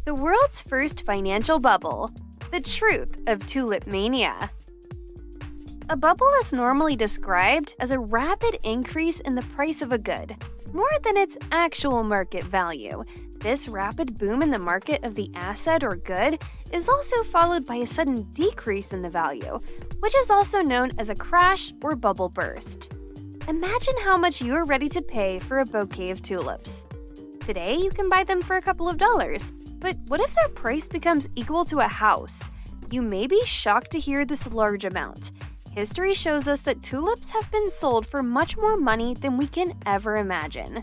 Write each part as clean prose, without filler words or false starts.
The world's first financial bubble. The truth of Tulip Mania. A bubble is normally described as a rapid increase in the price of a good, more than its actual market value. This rapid boom in the market of the asset or good is also followed by a sudden decrease in the value, which is also known as a crash or bubble burst. Imagine how much you are ready to pay for a bouquet of tulips. Today, you can buy them for a couple of dollars, but what if their price becomes equal to a house? You may be shocked to hear this large amount. History shows us that tulips have been sold for much more money than we can ever imagine.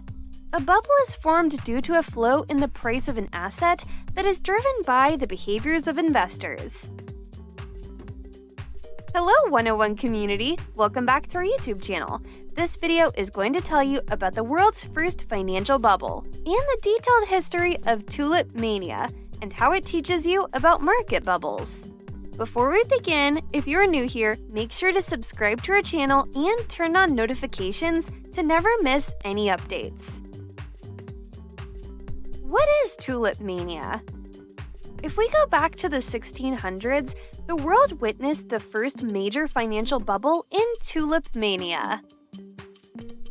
A bubble is formed due to a flow in the price of an asset that is driven by the behaviors of investors. Hello 101 community! Welcome back to our YouTube channel. This video is going to tell you about the world's first financial bubble and the detailed history of Tulip Mania and how it teaches you about market bubbles. Before we begin, if you're new here, make sure to subscribe to our channel and turn on notifications to never miss any updates. What is Tulip Mania? If we go back to the 1600s, the world witnessed the first major financial bubble in Tulip Mania.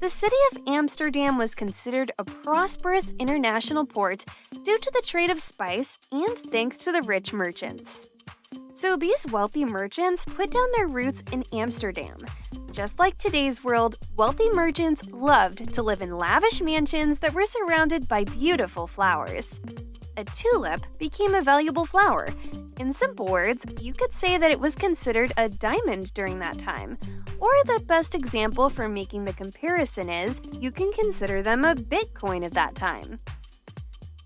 The city of Amsterdam was considered a prosperous international port due to the trade of spice and thanks to the rich merchants. So these wealthy merchants put down their roots in Amsterdam. Just like today's world, wealthy merchants loved to live in lavish mansions that were surrounded by beautiful flowers. A tulip became a valuable flower. In simple words, you could say that it was considered a diamond during that time. Or the best example for making the comparison is, you can consider them a Bitcoin of that time.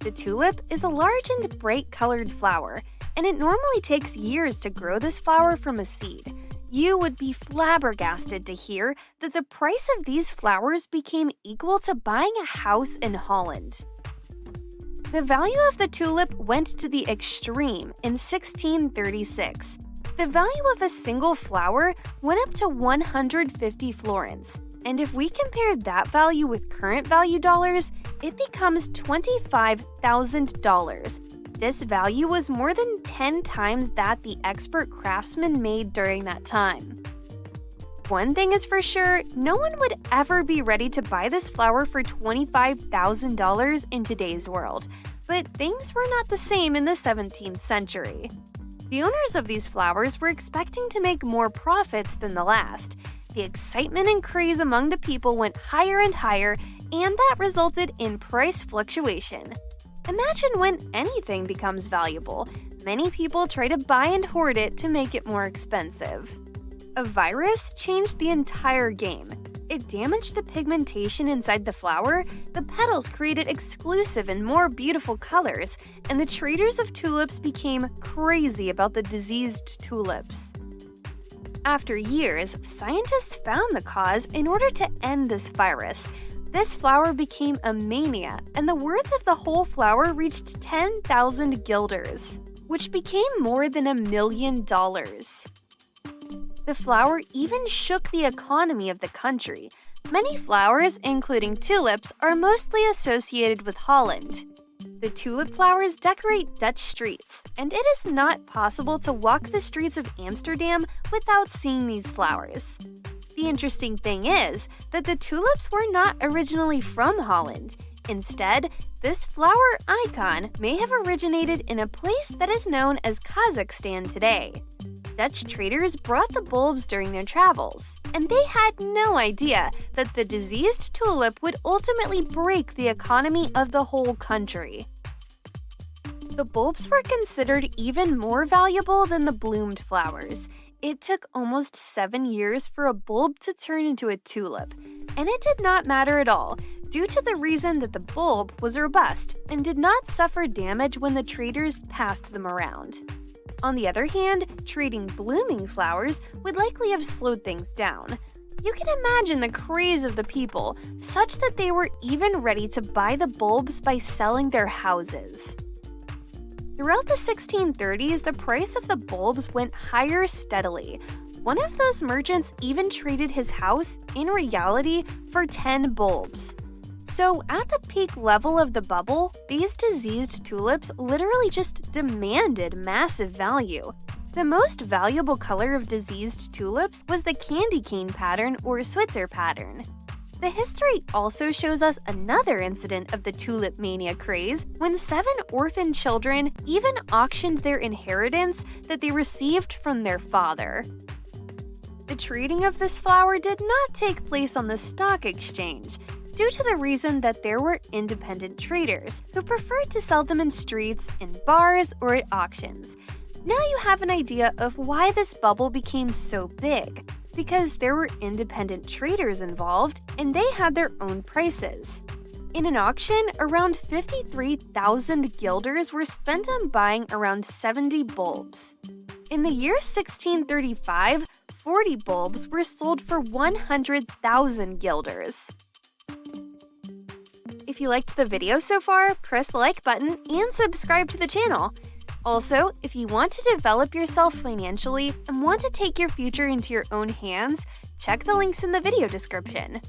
The tulip is a large and bright-colored flower, and it normally takes years to grow this flower from a seed. You would be flabbergasted to hear that the price of these flowers became equal to buying a house in Holland. The value of the tulip went to the extreme in 1636. The value of a single flower went up to 150 florins, and if we compare that value with current value dollars, it becomes $25,000. This value was more than 10 times that the expert craftsman made during that time. One thing is for sure, no one would ever be ready to buy this flower for $25,000 in today's world, but things were not the same in the 17th century. The owners of these flowers were expecting to make more profits than the last. The excitement and craze among the people went higher and higher, and that resulted in price fluctuation. Imagine when anything becomes valuable. Many people try to buy and hoard it to make it more expensive. A virus changed the entire game. It damaged the pigmentation inside the flower, the petals created exclusive and more beautiful colors, and the traders of tulips became crazy about the diseased tulips. After years, scientists found the cause in order to end this virus. This flower became a mania, and the worth of the whole flower reached 10,000 guilders, which became more than $1 million. The flower even shook the economy of the country. Many flowers, including tulips, are mostly associated with Holland. The tulip flowers decorate Dutch streets, and it is not possible to walk the streets of Amsterdam without seeing these flowers. The interesting thing is that the tulips were not originally from Holland. Instead, this flower icon may have originated in a place that is known as Kazakhstan today. Dutch traders brought the bulbs during their travels, and they had no idea that the diseased tulip would ultimately break the economy of the whole country. The bulbs were considered even more valuable than the bloomed flowers. It took almost 7 years for a bulb to turn into a tulip, and it did not matter at all, due to the reason that the bulb was robust and did not suffer damage when the traders passed them around. On the other hand, trading blooming flowers would likely have slowed things down. You can imagine the craze of the people, such that they were even ready to buy the bulbs by selling their houses. Throughout the 1630s, the price of the bulbs went higher steadily. One of those merchants even traded his house, in reality, for 10 bulbs. So, at the peak level of the bubble, these diseased tulips literally just demanded massive value. The most valuable color of diseased tulips was the candy cane pattern or Switzer pattern. The history also shows us another incident of the tulip mania craze when 7 orphan children even auctioned their inheritance that they received from their father. The trading of this flower did not take place on the stock exchange, due to the reason that there were independent traders who preferred to sell them in streets, in bars, or at auctions. Now you have an idea of why this bubble became so big, because there were independent traders involved and they had their own prices. In an auction, around 53,000 guilders were spent on buying around 70 bulbs. In the year 1635, 40 bulbs were sold for 100,000 guilders. If you liked the video so far, press the like button and subscribe to the channel. Also, if you want to develop yourself financially and want to take your future into your own hands, check the links in the video description.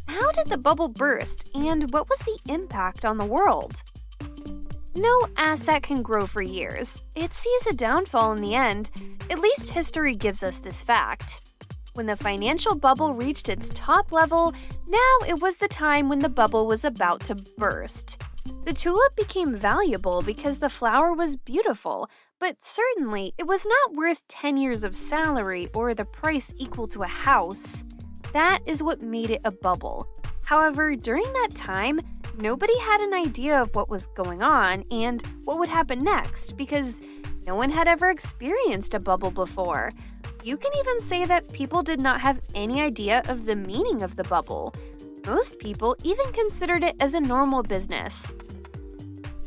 How did the bubble burst, and what was the impact on the world? No asset can grow for years. It sees a downfall in the end. At least history gives us this fact. When the financial bubble reached its top level, now it was the time when the bubble was about to burst. The tulip became valuable because the flower was beautiful, but certainly it was not worth 10 years of salary or the price equal to a house. That is what made it a bubble. However, during that time, nobody had an idea of what was going on and what would happen next because no one had ever experienced a bubble before. You can even say that people did not have any idea of the meaning of the bubble. Most people even considered it as a normal business.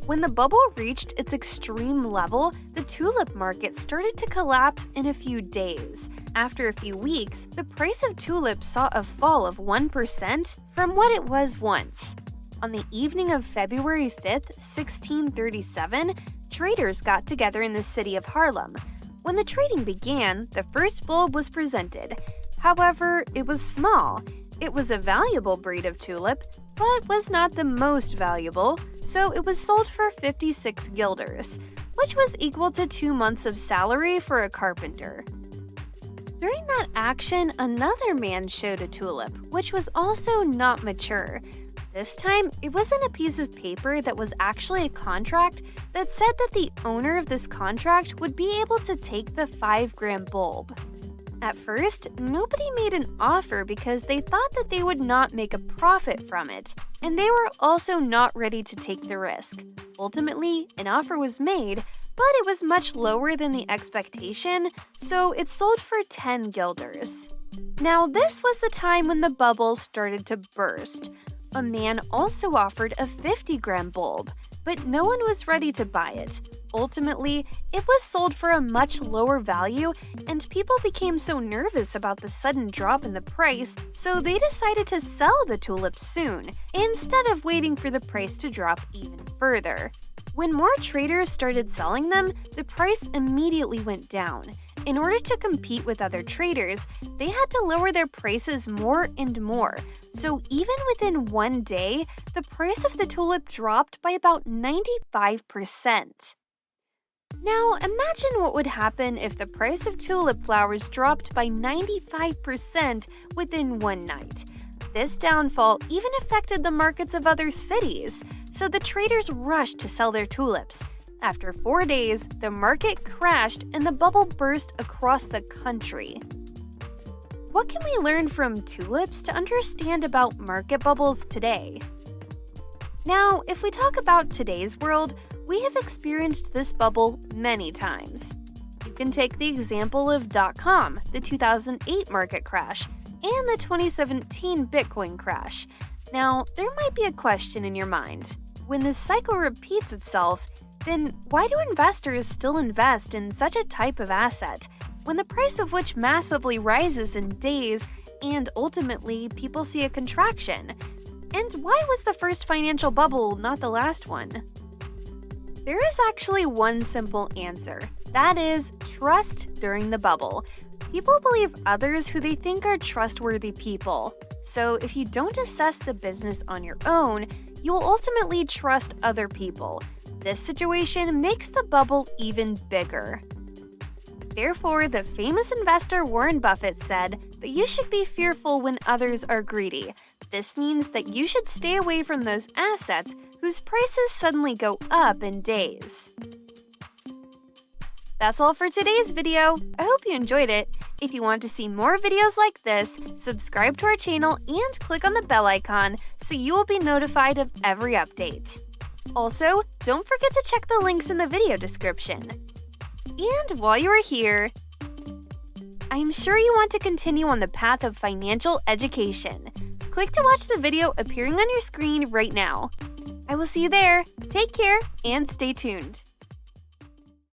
When the bubble reached its extreme level, the tulip market started to collapse in a few days. After a few weeks, the price of tulips saw a fall of 1% from what it was once. On the evening of February 5th, 1637, traders got together in the city of Haarlem. When the trading began, the first bulb was presented. However, it was small. It was a valuable breed of tulip, but was not the most valuable, so it was sold for 56 guilders, which was equal to 2 months of salary for a carpenter. During that action, another man showed a tulip, which was also not mature. This time, it wasn't a piece of paper that was actually a contract that said that the owner of this contract would be able to take the 5-gram bulb. At first, nobody made an offer because they thought that they would not make a profit from it, and they were also not ready to take the risk. Ultimately, an offer was made, but it was much lower than the expectation, so it sold for 10 guilders. Now, this was the time when the bubble started to burst. A man also offered a 50-gram bulb, but no one was ready to buy it. Ultimately, it was sold for a much lower value, and people became so nervous about the sudden drop in the price, so they decided to sell the tulips soon, instead of waiting for the price to drop even further. When more traders started selling them, the price immediately went down. In order to compete with other traders, they had to lower their prices more and more. So even within one day, the price of the tulip dropped by about 95%. Now, imagine what would happen if the price of tulip flowers dropped by 95% within one night. This downfall even affected the markets of other cities, so the traders rushed to sell their tulips. After 4 days, the market crashed and the bubble burst across the country. What can we learn from tulips to understand about market bubbles today? Now, if we talk about today's world, we have experienced this bubble many times. You can take the example of .com, the 2008 market crash, and the 2017 Bitcoin crash. Now, there might be a question in your mind. When this cycle repeats itself, then why do investors still invest in such a type of asset, when the price of which massively rises in days and ultimately people see a contraction? And why was the first financial bubble not the last one? There is actually one simple answer. That is, trust during the bubble. People believe others who they think are trustworthy people. So if you don't assess the business on your own, you will ultimately trust other people. This situation makes the bubble even bigger. Therefore, the famous investor Warren Buffett said that you should be fearful when others are greedy. This means that you should stay away from those assets whose prices suddenly go up in days. That's all for today's video. I hope you enjoyed it. If you want to see more videos like this, subscribe to our channel and click on the bell icon so you will be notified of every update. Also, don't forget to check the links in the video description. And while you are here, I'm sure you want to continue on the path of financial education. Click to watch the video appearing on your screen right now. I will see you there. Take care and stay tuned.